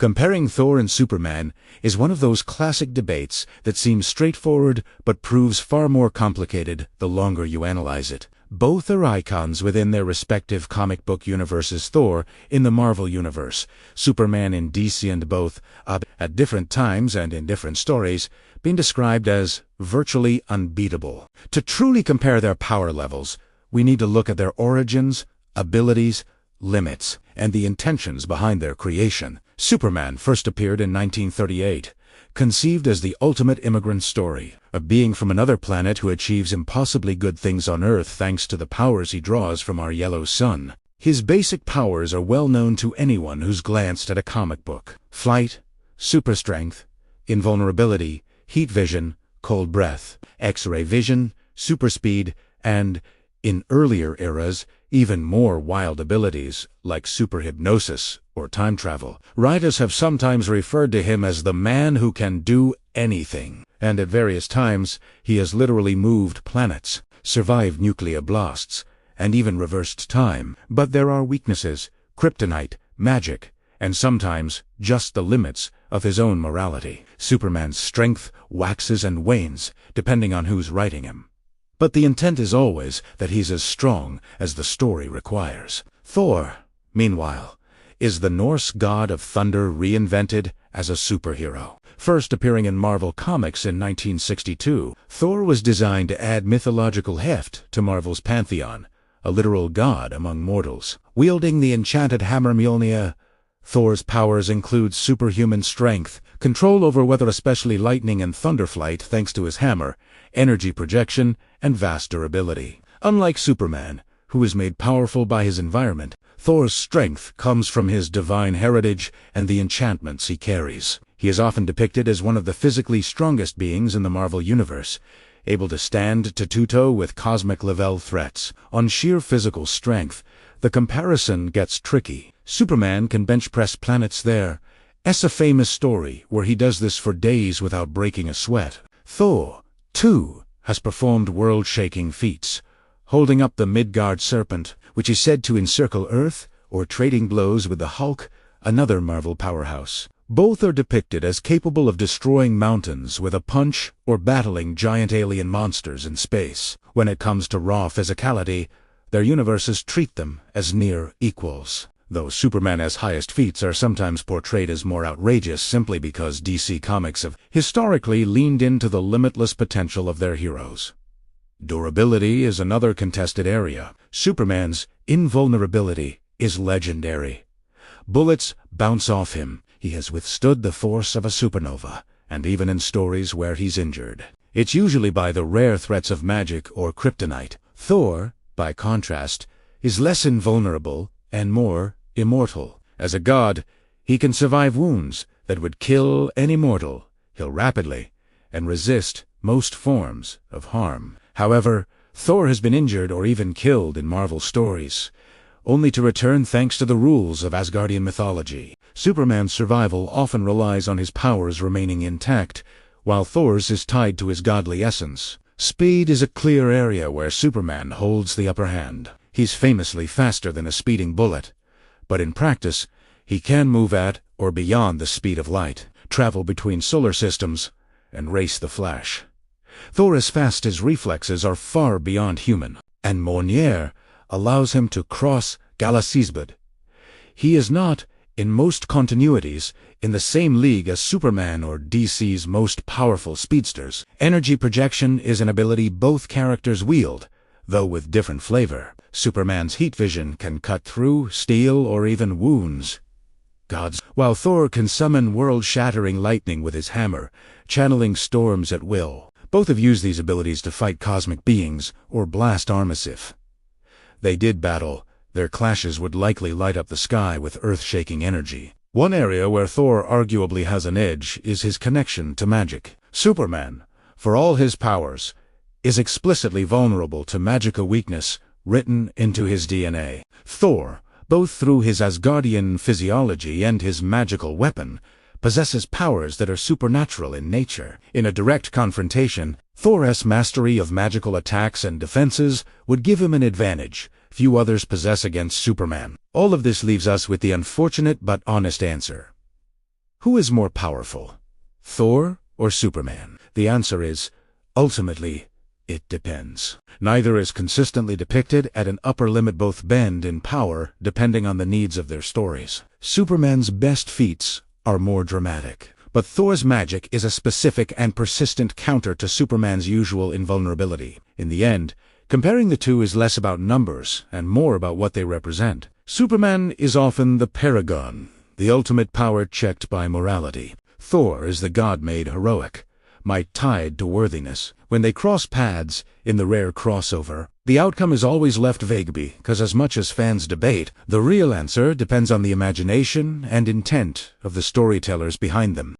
Comparing Thor and Superman is one of those classic debates that seems straightforward but proves far more complicated the longer you analyze it. Both are icons within their respective comic book universes. Thor in the Marvel Universe, Superman in DC, and both, at different times and in different stories, been described as virtually unbeatable. To truly compare their power levels, we need to look at their origins, abilities, limits, and the intentions behind their creation. Superman first appeared in 1938, conceived as the ultimate immigrant story, a being from another planet who achieves impossibly good things on Earth thanks to the powers he draws from our yellow sun. His basic powers are well known to anyone who's glanced at a comic book: flight, super strength, invulnerability, heat vision, cold breath, X-ray vision, super speed, and, in earlier eras, even more wild abilities like super hypnosis or time travel. Writers have sometimes referred to him as the man who can do anything, and at various times he has literally moved planets, survived nuclear blasts, and even reversed time. But there are weaknesses, kryptonite, magic, and sometimes just the limits of his own morality. Superman's strength waxes and wanes depending on who's writing him. But the intent is always that he's as strong as the story requires. Thor, meanwhile, is the Norse god of thunder reinvented as a superhero. First appearing in Marvel Comics in 1962, Thor was designed to add mythological heft to Marvel's pantheon, a literal god among mortals. Wielding the enchanted hammer Mjolnir, Thor's powers include superhuman strength, control over weather, especially lightning and thunderflight thanks to his hammer, energy projection, and vast durability. Unlike Superman, who is made powerful by his environment, Thor's strength comes from his divine heritage and the enchantments he carries. He is often depicted as one of the physically strongest beings in the Marvel Universe, able to stand toe-to-toe with cosmic-level threats. On sheer physical strength, the comparison gets tricky. Superman can bench-press planets there. It's a famous story where he does this for days without breaking a sweat. Thor, too, has performed world-shaking feats, holding up the Midgard serpent, which is said to encircle Earth, or trading blows with the Hulk, another Marvel powerhouse. Both are depicted as capable of destroying mountains with a punch or battling giant alien monsters in space. When it comes to raw physicality, their universes treat them as near equals, though Superman's highest feats are sometimes portrayed as more outrageous simply because DC Comics have historically leaned into the limitless potential of their heroes. Durability is another contested area. Superman's invulnerability is legendary. Bullets bounce off him. He has withstood the force of a supernova, and even in stories where he's injured, it's usually by the rare threats of magic or kryptonite. Thor, by contrast, is less invulnerable and more immortal. As a god, he can survive wounds that would kill any mortal, heal rapidly, and resist most forms of harm. However, Thor has been injured or even killed in Marvel stories, only to return thanks to the rules of Asgardian mythology. Superman's survival often relies on his powers remaining intact, while Thor's is tied to his godly essence. Speed is a clear area where Superman holds the upper hand. He's famously faster than a speeding bullet, but in practice, he can move at or beyond the speed of light, travel between solar systems, and race the Flash. Thor is fast, his reflexes are far beyond human, and Mjolnir allows him to cross galaxies, but he is not, in most continuities, in the same league as Superman or DC's most powerful speedsters. Energy projection is an ability both characters wield, though with different flavor. Superman's heat vision can cut through steel or even wounds gods, while Thor can summon world-shattering lightning with his hammer, channeling storms at will. Both have used these abilities to fight cosmic beings or blast armies. If they did battle, their clashes would likely light up the sky with earth-shaking energy. One area where Thor arguably has an edge is his connection to magic. Superman, for all his powers, is explicitly vulnerable to magical weakness written into his DNA. Thor, both through his Asgardian physiology and his magical weapon, possesses powers that are supernatural in nature. In a direct confrontation, Thor's mastery of magical attacks and defenses would give him an advantage few others possess against Superman. All of this leaves us with the unfortunate but honest answer. Who is more powerful, Thor or Superman? The answer is, ultimately, it depends. Neither is consistently depicted at an upper limit. Both bend in power depending on the needs of their stories. Superman's best feats are more dramatic, but Thor's magic is a specific and persistent counter to Superman's usual invulnerability. In the end, comparing the two is less about numbers and more about what they represent. Superman is often the paragon, the ultimate power checked by morality. Thor is the god-made heroic, might tied to worthiness. When they cross paths, in the rare crossover, the outcome is always left vague because as much as fans debate, the real answer depends on the imagination and intent of the storytellers behind them.